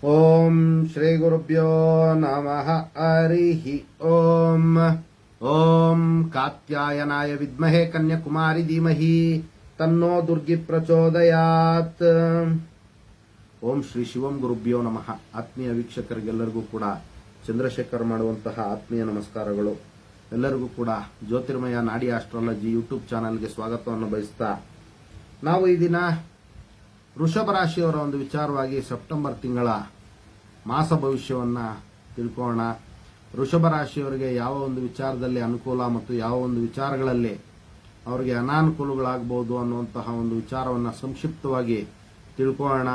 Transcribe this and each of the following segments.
ಓಂ ಶ್ರೀ ಗುರುಭ್ಯೋ ನಮಃ ಹರಿ ಓಂ. ಓಂ ಕಾತ್ಯಾಯನಾಯ ವಿದ್ಮಹೇ ಕನ್ಯಾಕುಮಾರಿ ಧೀಮಹಿ ತನ್ನೋ ದುರ್ಗಿ ಪ್ರಚೋದಯಾತ್. ಓಂ ಶ್ರೀ ಶಿವಂ ಗುರುಭ್ಯೋ ನಮಃ. ಆತ್ಮೀಯ ವೀಕ್ಷಕರಿಗೆಲ್ಲರಿಗೂ ಕೂಡ ಚಂದ್ರಶೇಖರ್ ಮಾಡುವಂತಹ ಆತ್ಮೀಯ ನಮಸ್ಕಾರಗಳು. ಎಲ್ಲರಿಗೂ ಕೂಡ ಜ್ಯೋತಿರ್ಮಯ ನಾಡಿ ಆಸ್ಟ್ರಾಲಜಿ ಯೂಟ್ಯೂಬ್ ಚಾನಲ್ಗೆ ಸ್ವಾಗತವನ್ನು ಬಯಸ್ತಾ, ನಾವು ಈ ದಿನ ವೃಷಭ ರಾಶಿಯವರ ಒಂದು ವಿಚಾರವಾಗಿ ಸೆಪ್ಟೆಂಬರ್ ತಿಂಗಳ ಮಾಸ ಭವಿಷ್ಯವನ್ನ ತಿಳ್ಕೊಳ್ಳೋಣ. ವೃಷಭ ರಾಶಿಯವರಿಗೆ ಯಾವ ಒಂದು ವಿಚಾರದಲ್ಲಿ ಅನುಕೂಲ ಮತ್ತು ಯಾವ ಒಂದು ವಿಚಾರಗಳಲ್ಲಿ ಅವರಿಗೆ ಅನಾನುಕೂಲಗಳಾಗಬಹುದು ಅನ್ನುವಂತಹ ಒಂದು ವಿಚಾರವನ್ನು ಸಂಕ್ಷಿಪ್ತವಾಗಿ ತಿಳ್ಕೊಳ್ಳೋಣ.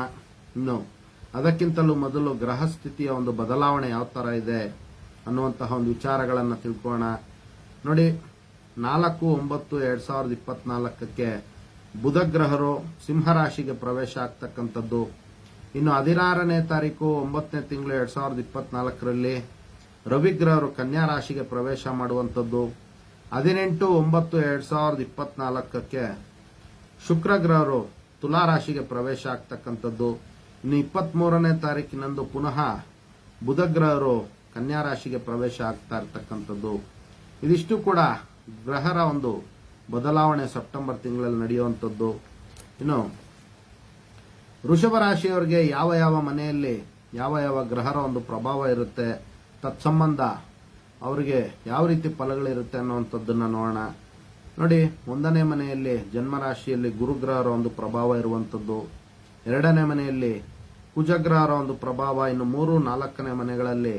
ಇನ್ನು ಅದಕ್ಕಿಂತಲೂ ಮೊದಲು ಗ್ರಹ ಸ್ಥಿತಿಯ ಒಂದು ಬದಲಾವಣೆ ಯಾವ ತರ ಇದೆ ಅನ್ನುವಂತಹ ಒಂದು ವಿಚಾರಗಳನ್ನು ತಿಳ್ಕೊಳ್ಳೋಣ. ನೋಡಿ, 4/9/2024 ಬುಧ ಗ್ರಹರು ಸಿಂಹರಾಶಿಗೆ ಪ್ರವೇಶ ಆಗ್ತಕ್ಕಂಥದ್ದು. ಇನ್ನು 16ನೇ ತಾರೀಕು 9ನೇ ತಿಂಗಳು 2024 ರವಿ ಗ್ರಹರು ಕನ್ಯಾ ರಾಶಿಗೆ ಪ್ರವೇಶ ಮಾಡುವಂಥದ್ದು. 18/9/2024 ಶುಕ್ರ ಗ್ರಹರು ತುಲಾ ರಾಶಿಗೆ ಪ್ರವೇಶ ಆಗ್ತಕ್ಕಂಥದ್ದು. ಇನ್ನು 23ನೇ ತಾರೀಕಿನಂದು ಪುನಃ ಬುಧ ಗ್ರಹರು ಕನ್ಯಾ ರಾಶಿಗೆ ಪ್ರವೇಶ ಆಗ್ತಾ ಇರ್ತಕ್ಕಂಥದ್ದು. ಇದಿಷ್ಟು ಕೂಡ ಗ್ರಹರ ಒಂದು ಬದಲಾವಣೆ ಸೆಪ್ಟೆಂಬರ್ ತಿಂಗಳಲ್ಲಿ ನಡೆಯುವಂಥದ್ದು. ಇನ್ನು ವೃಷಭ ರಾಶಿಯವರಿಗೆ ಯಾವ ಯಾವ ಮನೆಯಲ್ಲಿ ಯಾವ ಯಾವ ಗ್ರಹರ ಒಂದು ಪ್ರಭಾವ ಇರುತ್ತೆ, ತತ್ಸಂಬಂಧ ಅವರಿಗೆ ಯಾವ ರೀತಿ ಫಲಗಳಿರುತ್ತೆ ಅನ್ನುವಂಥದ್ದನ್ನ ನೋಡೋಣ. ನೋಡಿ, 1ನೇ ಮನೆಯಲ್ಲಿ ಜನ್ಮರಾಶಿಯಲ್ಲಿ ಗುರುಗ್ರಹರ ಒಂದು ಪ್ರಭಾವ ಇರುವಂಥದ್ದು. 2ನೇ ಮನೆಯಲ್ಲಿ ಕುಜಗ್ರಹರ ಒಂದು ಪ್ರಭಾವ. ಇನ್ನು 3, 4ನೇ ಮನೆಗಳಲ್ಲಿ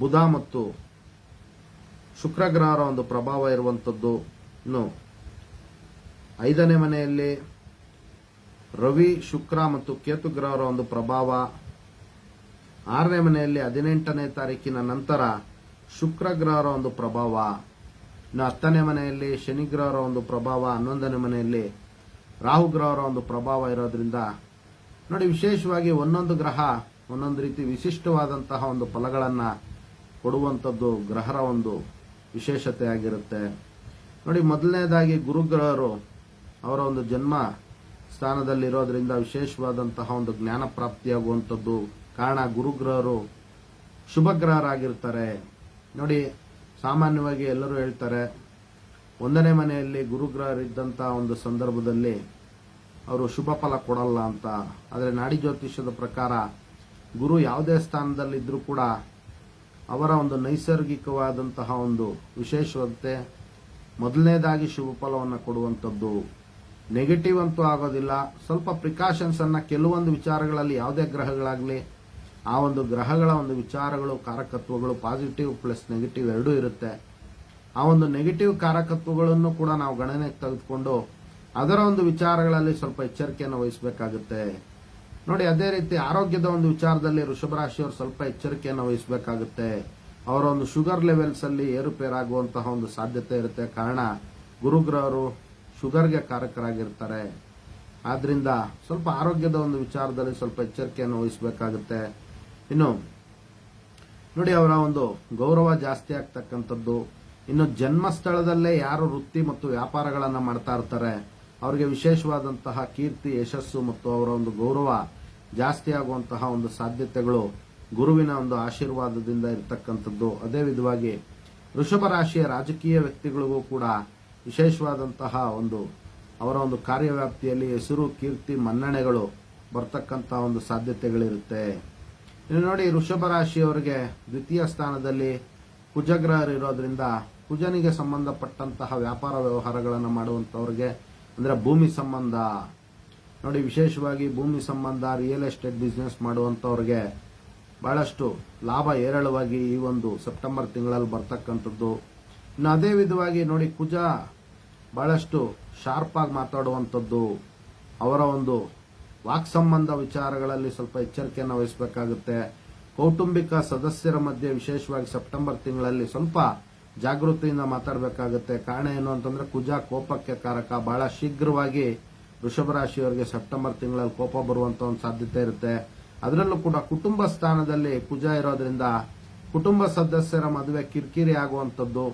ಬುಧ ಮತ್ತು ಶುಕ್ರಗ್ರಹರ ಒಂದು ಪ್ರಭಾವ ಇರುವಂಥದ್ದು. ಇನ್ನು 5ನೇ ಮನೆಯಲ್ಲಿ ರವಿ, ಶುಕ್ರ ಮತ್ತು ಕೇತು ಗ್ರಹರ ಒಂದು ಪ್ರಭಾವ. 6ನೇ ಮನೆಯಲ್ಲಿ 18ನೇ ತಾರೀಕಿನ ನಂತರ ಶುಕ್ರ ಗ್ರಹರ ಒಂದು ಪ್ರಭಾವ. ಇನ್ನು 10ನೇ ಮನೆಯಲ್ಲಿ ಶನಿ ಗ್ರಹರ ಒಂದು ಪ್ರಭಾವ. 11ನೇ ಮನೆಯಲ್ಲಿ ರಾಹು ಗ್ರಹರ ಒಂದು ಪ್ರಭಾವ ಇರೋದ್ರಿಂದ ನೋಡಿ, ವಿಶೇಷವಾಗಿ ಒಂದೊಂದು ಗ್ರಹ ಒಂದೊಂದು ರೀತಿ ವಿಶಿಷ್ಟವಾದಂತಹ ಒಂದು ಫಲಗಳನ್ನ ಕೊಡುವಂಥದ್ದು ಗ್ರಹರ ಒಂದು ವಿಶೇಷತೆ ಆಗಿರುತ್ತೆ. ನೋಡಿ, ಮೊದಲನೇದಾಗಿ ಗುರುಗ್ರಹರು ಅವರ ಒಂದು ಜನ್ಮ ಸ್ಥಾನದಲ್ಲಿರೋದ್ರಿಂದ ವಿಶೇಷವಾದಂತಹ ಒಂದು ಜ್ಞಾನ ಪ್ರಾಪ್ತಿಯಾಗುವಂಥದ್ದು. ಕಾರಣ, ಗುರುಗ್ರಹರು ಶುಭ ಗ್ರಹರಾಗಿರ್ತಾರೆ. ನೋಡಿ, ಸಾಮಾನ್ಯವಾಗಿ ಎಲ್ಲರೂ ಹೇಳ್ತಾರೆ 1ನೇ ಮನೆಯಲ್ಲಿ ಗುರುಗ್ರಹರಿದ್ದಂತಹ ಒಂದು ಸಂದರ್ಭದಲ್ಲಿ ಅವರು ಶುಭ ಫಲ ಕೊಡಲ್ಲ ಅಂತ. ಆದರೆ ನಾಡಿ ಜ್ಯೋತಿಷ್ಯದ ಪ್ರಕಾರ ಗುರು ಯಾವುದೇ ಸ್ಥಾನದಲ್ಲಿದ್ರೂ ಕೂಡ ಅವರ ಒಂದು ನೈಸರ್ಗಿಕವಾದಂತಹ ಒಂದು ವಿಶೇಷತೆ ಮೊದಲನೇದಾಗಿ ಶುಭ ಫಲವನ್ನು ಕೊಡುವಂಥದ್ದು. ನೆಗೆಟಿವ್ ಅಂತೂ ಆಗೋದಿಲ್ಲ. ಸ್ವಲ್ಪ ಪ್ರಿಕಾಷನ್ಸ್ ಅನ್ನ ಕೆಲವೊಂದು ವಿಚಾರಗಳಲ್ಲಿ ಯಾವುದೇ ಗ್ರಹಗಳಾಗಲಿ ಆ ಒಂದು ಗ್ರಹಗಳ ಒಂದು ವಿಚಾರಗಳು, ಕಾರಕತ್ವಗಳು ಪಾಸಿಟಿವ್ ಪ್ಲಸ್ ನೆಗೆಟಿವ್ ಎರಡೂ ಇರುತ್ತೆ. ಆ ಒಂದು ನೆಗೆಟಿವ್ ಕಾರಕತ್ವಗಳನ್ನು ಕೂಡ ನಾವು ಗಣನೆಗೆ ತೆಗೆದುಕೊಂಡು ಅದರ ಒಂದು ವಿಚಾರಗಳಲ್ಲಿ ಸ್ವಲ್ಪ ಎಚ್ಚರಿಕೆಯನ್ನು ವಹಿಸಬೇಕಾಗುತ್ತೆ. ನೋಡಿ, ಅದೇ ರೀತಿ ಆರೋಗ್ಯದ ಒಂದು ವಿಚಾರದಲ್ಲಿ ವೃಷಭ ರಾಶಿಯವರು ಸ್ವಲ್ಪ ಎಚ್ಚರಿಕೆಯನ್ನು ವಹಿಸಬೇಕಾಗುತ್ತೆ. ಅವರ ಒಂದು ಶುಗರ್ ಲೆವೆಲ್ಸ್ ಅಲ್ಲಿ ಏರುಪೇರಾಗುವಂತಹ ಒಂದು ಸಾಧ್ಯತೆ ಇರುತ್ತೆ. ಕಾರಣ, ಗುರುಗ್ರಹರು ಶುಗರ್ಗೆ ಕಾರಕರಾಗಿರ್ತಾರೆ. ಆದ್ರಿಂದ ಸ್ವಲ್ಪ ಆರೋಗ್ಯದ ಒಂದು ವಿಚಾರದಲ್ಲಿ ಸ್ವಲ್ಪ ಎಚ್ಚರಿಕೆಯನ್ನು ವಹಿಸಬೇಕಾಗುತ್ತೆ. ಇನ್ನು ನೋಡಿ, ಅವರ ಒಂದು ಗೌರವ ಜಾಸ್ತಿ ಆಗ್ತಕ್ಕಂಥದ್ದು. ಇನ್ನು ಜನ್ಮಸ್ಥಳದಲ್ಲೇ ಯಾರು ವೃತ್ತಿ ಮತ್ತು ವ್ಯಾಪಾರಗಳನ್ನ ಮಾಡ್ತಾ ಇರ್ತಾರೆ ಅವರಿಗೆ ವಿಶೇಷವಾದಂತಹ ಕೀರ್ತಿ, ಯಶಸ್ಸು ಮತ್ತು ಅವರ ಒಂದು ಗೌರವ ಜಾಸ್ತಿ ಆಗುವಂತಹ ಒಂದು ಸಾಧ್ಯತೆಗಳು ಗುರುವಿನ ಒಂದು ಆಶೀರ್ವಾದದಿಂದ ಇರತಕ್ಕಂಥದ್ದು. ಅದೇ ವಿಧವಾಗಿ ವೃಷಭ ರಾಶಿಯ ರಾಜಕೀಯ ವ್ಯಕ್ತಿಗಳಿಗೂ ಕೂಡ ವಿಶೇಷವಾದಂತಹ ಒಂದು ಅವರ ಒಂದು ಕಾರ್ಯವ್ಯಾಪ್ತಿಯಲ್ಲಿ ಹೆಸರು, ಕೀರ್ತಿ, ಮನ್ನಣೆಗಳು ಬರ್ತಕ್ಕಂತಹ ಒಂದು ಸಾಧ್ಯತೆಗಳಿರುತ್ತೆ. ಇನ್ನು ನೋಡಿ, ವೃಷಭ ರಾಶಿಯವರಿಗೆ ದ್ವಿತೀಯ ಸ್ಥಾನದಲ್ಲಿ ಕುಜಗ್ರಹ ಇರೋದ್ರಿಂದ ಕುಜನಿಗೆ ಸಂಬಂಧಪಟ್ಟಂತಹ ವ್ಯಾಪಾರ ವ್ಯವಹಾರಗಳನ್ನು ಮಾಡುವಂತವರಿಗೆ, ಅಂದ್ರೆ ಭೂಮಿ ಸಂಬಂಧ, ನೋಡಿ ವಿಶೇಷವಾಗಿ ಭೂಮಿ ಸಂಬಂಧ, ರಿಯಲ್ ಎಸ್ಟೇಟ್ ಬಿಸ್ನೆಸ್ ಮಾಡುವಂತವ್ರಿಗೆ ಬಹಳಷ್ಟು ಲಾಭ ಹೇರಳವಾಗಿ ಈ ಒಂದು ಸೆಪ್ಟೆಂಬರ್ ತಿಂಗಳಲ್ಲಿ ಬರ್ತಕ್ಕಂಥದ್ದು. ಇನ್ನು ಅದೇ ವಿಧವಾಗಿ ನೋಡಿ, ಕುಜ ಬಹಳಷ್ಟು ಶಾರ್ಪ್ ಆಗಿ ಮಾತಾಡುವಂಥದ್ದು. ಅವರ ಒಂದು ವಾಕ್ ಸಂಬಂಧ ವಿಚಾರಗಳಲ್ಲಿ ಸ್ವಲ್ಪ ಎಚ್ಚರಿಕೆಯನ್ನು ವಹಿಸಬೇಕಾಗುತ್ತೆ. ಕೌಟುಂಬಿಕ ಸದಸ್ಯರ ಮಧ್ಯೆ ವಿಶೇಷವಾಗಿ ಸೆಪ್ಟೆಂಬರ್ ತಿಂಗಳಲ್ಲಿ ಸ್ವಲ್ಪ ಜಾಗೃತಿಯಿಂದ ಮಾತಾಡಬೇಕಾಗುತ್ತೆ. ಕಾರಣ ಏನು ಅಂತಂದ್ರೆ, ಕುಜ ಕೋಪಕ್ಕೆ ಕಾರಕ. ಬಹಳ ಶೀಘ್ರವಾಗಿ ವೃಷಭ ರಾಶಿಯವರಿಗೆ ಸೆಪ್ಟೆಂಬರ್ ತಿಂಗಳಲ್ಲಿ ಕೋಪ ಬರುವಂತ ಒಂದು ಸಾಧ್ಯತೆ ಇರುತ್ತೆ. ಅದರಲ್ಲೂ ಕೂಡ ಕುಟುಂಬ ಸ್ಥಾನದಲ್ಲಿ ಕುಜ ಇರೋದ್ರಿಂದ ಕುಟುಂಬ ಸದಸ್ಯರ ಮದುವೆ ಕಿರಿಕಿರಿ ಆಗುವಂಥದ್ದು,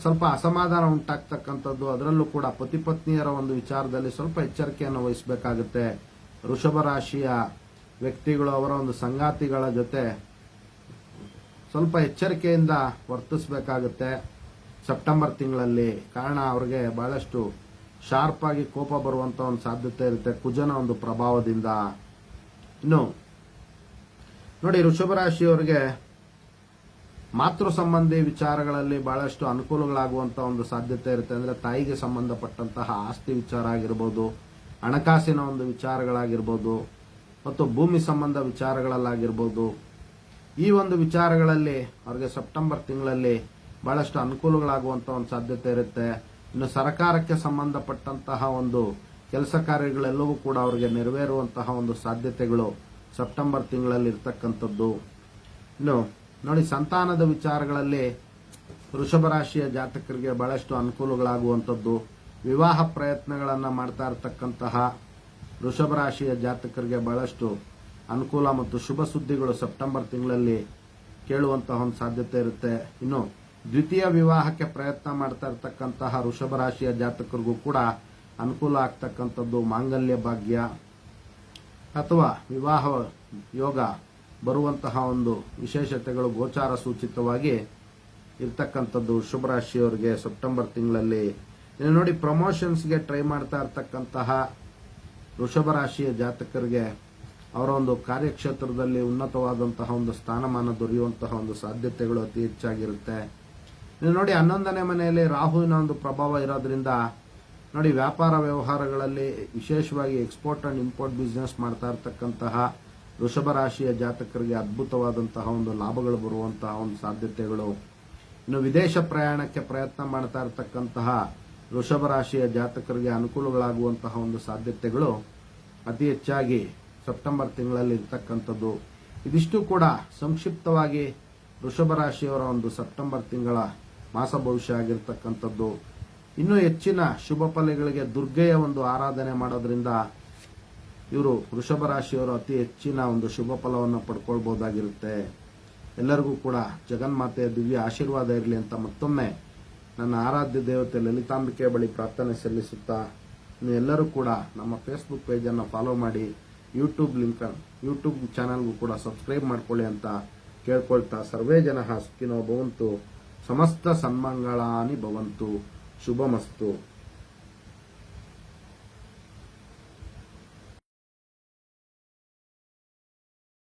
ಸ್ವಲ್ಪ ಅಸಮಾಧಾನ ಉಂಟಾಗ್ತಕ್ಕಂಥದ್ದು. ಅದರಲ್ಲೂ ಕೂಡ ಪತಿ ಪತ್ನಿಯರ ಒಂದು ವಿಚಾರದಲ್ಲಿ ಸ್ವಲ್ಪ ಎಚ್ಚರಿಕೆಯನ್ನು ವಹಿಸಬೇಕಾಗುತ್ತೆ. ವೃಷಭ ರಾಶಿಯ ವ್ಯಕ್ತಿಗಳು ಅವರ ಒಂದು ಸಂಗಾತಿಗಳ ಜೊತೆ ಸ್ವಲ್ಪ ಎಚ್ಚರಿಕೆಯಿಂದ ವರ್ತಿಸಬೇಕಾಗುತ್ತೆ ಸೆಪ್ಟೆಂಬರ್ ತಿಂಗಳಲ್ಲಿ. ಕಾರಣ ಅವ್ರಿಗೆ ಬಹಳಷ್ಟು ಶಾರ್ಪ್ ಆಗಿ ಕೋಪ ಬರುವಂತ ಒಂದು ಸಾಧ್ಯತೆ ಇರುತ್ತೆ ಕುಜನ ಒಂದು ಪ್ರಭಾವದಿಂದ. ಇನ್ನು ನೋಡಿ, ವೃಷಭ ರಾಶಿಯವರಿಗೆ ಮಾತೃ ಸಂಬಂಧಿ ವಿಚಾರಗಳಲ್ಲಿ ಬಹಳಷ್ಟು ಅನುಕೂಲಗಳಾಗುವಂತ ಒಂದು ಸಾಧ್ಯತೆ ಇರುತ್ತೆ. ಅಂದ್ರೆ ತಾಯಿಗೆ ಸಂಬಂಧಪಟ್ಟಂತಹ ಆಸ್ತಿ ವಿಚಾರ ಆಗಿರ್ಬೋದು, ಹಣಕಾಸಿನ ಒಂದು ವಿಚಾರಗಳಾಗಿರ್ಬೋದು, ಮತ್ತು ಭೂಮಿ ಸಂಬಂಧ ವಿಚಾರಗಳಲ್ಲಾಗಿರ್ಬೋದು. ಈ ಒಂದು ವಿಚಾರಗಳಲ್ಲಿ ಅವ್ರಿಗೆ ಸೆಪ್ಟೆಂಬರ್ ತಿಂಗಳಲ್ಲಿ ಬಹಳಷ್ಟು ಅನುಕೂಲಗಳಾಗುವಂತ ಒಂದು ಸಾಧ್ಯತೆ ಇರುತ್ತೆ. ಇನ್ನು ಸರ್ಕಾರಕ್ಕೆ ಸಂಬಂಧಪಟ್ಟಂತಹ ಒಂದು ಕೆಲಸ ಕಾರ್ಯಗಳೆಲ್ಲವೂ ಕೂಡ ಅವರಿಗೆ ನೆರವೇರುವಂತಹ ಒಂದು ಸಾಧ್ಯತೆಗಳು ಸೆಪ್ಟೆಂಬರ್ ತಿಂಗಳಲ್ಲಿ ಇರ್ತಕ್ಕಂಥದ್ದು. ಇನ್ನು ನೋಡಿ, ಸಂತಾನದ ವಿಚಾರಗಳಲ್ಲಿ ವೃಷಭ ರಾಶಿಯ ಜಾತಕರಿಗೆ ಬಹಳಷ್ಟು ಅನುಕೂಲಗಳಾಗುವಂಥದ್ದು. ವಿವಾಹ ಪ್ರಯತ್ನಗಳನ್ನ ಮಾಡ್ತಾ ಇರತಕ್ಕಂತಹ ವೃಷಭ ರಾಶಿಯ ಜಾತಕರಿಗೆ ಬಹಳಷ್ಟು ಅನುಕೂಲ ಮತ್ತು ಶುಭ ಸುದ್ದಿಗಳು ಸೆಪ್ಟೆಂಬರ್ ತಿಂಗಳಲ್ಲಿ ಕೇಳುವಂತಹ ಒಂದು ಸಾಧ್ಯತೆ ಇರುತ್ತೆ. ಇನ್ನು ದ್ವಿತೀಯ ವಿವಾಹಕ್ಕೆ ಪ್ರಯತ್ನ ಮಾಡ್ತಾ ಇರತಕ್ಕಂತಹ ವೃಷಭ ರಾಶಿಯ ಜಾತಕರಿಗೂ ಕೂಡ ಅನುಕೂಲ ಆಗ್ತಕ್ಕಂಥದ್ದು. ಮಾಂಗಲ್ಯ ಭಾಗ್ಯ ಅಥವಾ ವಿವಾಹ ಯೋಗ ಬರುವಂತಹ ಒಂದು ವಿಶೇಷತೆಗಳು ಗೋಚಾರ ಸೂಚಿತವಾಗಿ ಇರ್ತಕ್ಕಂಥದ್ದು ವೃಷಭ ರಾಶಿಯವರಿಗೆ ಸೆಪ್ಟೆಂಬರ್ ತಿಂಗಳಲ್ಲಿ. ಇನ್ನು ನೋಡಿ, ಪ್ರಮೋಷನ್ಸ್ಗೆ ಟ್ರೈ ಮಾಡ್ತಾ ಇರತಕ್ಕಂತಹ ವೃಷಭ ರಾಶಿಯ ಜಾತಕರಿಗೆ ಅವರ ಒಂದು ಕಾರ್ಯಕ್ಷೇತ್ರದಲ್ಲಿ ಉನ್ನತವಾದಂತಹ ಒಂದು ಸ್ಥಾನಮಾನ ದೊರೆಯುವಂತಹ ಒಂದು ಸಾಧ್ಯತೆಗಳು ಅತಿ ಹೆಚ್ಚಾಗಿರುತ್ತೆ. ಇನ್ನು ನೋಡಿ, 11ನೇ ಮನೆಯಲ್ಲಿ ರಾಹುವಿನ ಒಂದು ಪ್ರಭಾವ ಇರೋದ್ರಿಂದ ನೋಡಿ, ವ್ಯಾಪಾರ ವ್ಯವಹಾರಗಳಲ್ಲಿ ವಿಶೇಷವಾಗಿ ಎಕ್ಸ್ಪೋರ್ಟ್ ಅಂಡ್ ಇಂಪೋರ್ಟ್ ಬಿಸ್ನೆಸ್ ಮಾಡ್ತಾ ಇರತಕ್ಕಂತಹ ವೃಷಭ ರಾಶಿಯ ಜಾತಕರಿಗೆ ಅದ್ಭುತವಾದಂತಹ ಒಂದು ಲಾಭಗಳು ಬರುವಂತಹ ಒಂದು ಸಾಧ್ಯತೆಗಳು. ಇನ್ನು ವಿದೇಶ ಪ್ರಯಾಣಕ್ಕೆ ಪ್ರಯತ್ನ ಮಾಡ್ತಾ ಇರತಕ್ಕಂತಹ ವೃಷಭ ರಾಶಿಯ ಜಾತಕರಿಗೆ ಅನುಕೂಲಗಳಾಗುವಂತಹ ಒಂದು ಸಾಧ್ಯತೆಗಳು ಅತಿ ಹೆಚ್ಚಾಗಿ ಸೆಪ್ಟೆಂಬರ್ ತಿಂಗಳಲ್ಲಿ ಇರ್ತಕ್ಕಂಥದ್ದು. ಇದಿಷ್ಟು ಕೂಡ ಸಂಕ್ಷಿಪ್ತವಾಗಿ ವೃಷಭ ರಾಶಿಯವರ ಒಂದು ಸೆಪ್ಟೆಂಬರ್ ತಿಂಗಳ ಮಾಸ ಭವಿಷ್ಯ ಆಗಿರ್ತಕ್ಕಂಥದ್ದು. ಇನ್ನೂ ಹೆಚ್ಚಿನ ಶುಭ ಫಲಗಳಿಗೆ ದುರ್ಗೆಯ ಒಂದು ಆರಾಧನೆ ಮಾಡೋದ್ರಿಂದ ಇವರು ವೃಷಭ ರಾಶಿಯವರು ಅತಿ ಹೆಚ್ಚಿನ ಒಂದು ಶುಭ ಫಲವನ್ನು ಪಡ್ಕೊಳ್ಬಹುದಾಗಿರುತ್ತೆ. ಎಲ್ಲರಿಗೂ ಕೂಡ ಜಗನ್ಮಾತೆಯ ದಿವ್ಯ ಆಶೀರ್ವಾದ ಇರಲಿ ಅಂತ ಮತ್ತೊಮ್ಮೆ ನನ್ನ ಆರಾಧ್ಯ ದೇವತೆ ಲಲಿತಾಂಬಿಕೆ ಬಳಿ ಪ್ರಾರ್ಥನೆ ಸಲ್ಲಿಸುತ್ತಾ, ನೀವು ಎಲ್ಲರೂ ಕೂಡ ನಮ್ಮ ಫೇಸ್ಬುಕ್ ಪೇಜನ್ನು ಫಾಲೋ ಮಾಡಿ, ಯೂಟ್ಯೂಬ್ ಚಾನಲ್ಗೂ ಕೂಡ ಸಬ್ಸ್ಕ್ರೈಬ್ ಮಾಡ್ಕೊಳ್ಳಿ ಅಂತ ಕೇಳ್ಕೊಳ್ತಾ, ಸರ್ವೇ ಜನಃ ಸುಖಿನೋ ಭವಂತು, ಸಮಸ್ತ ಸನ್ಮಂಗಳಾನಿ ಭವಂತು, ಶುಭಮಸ್ತು.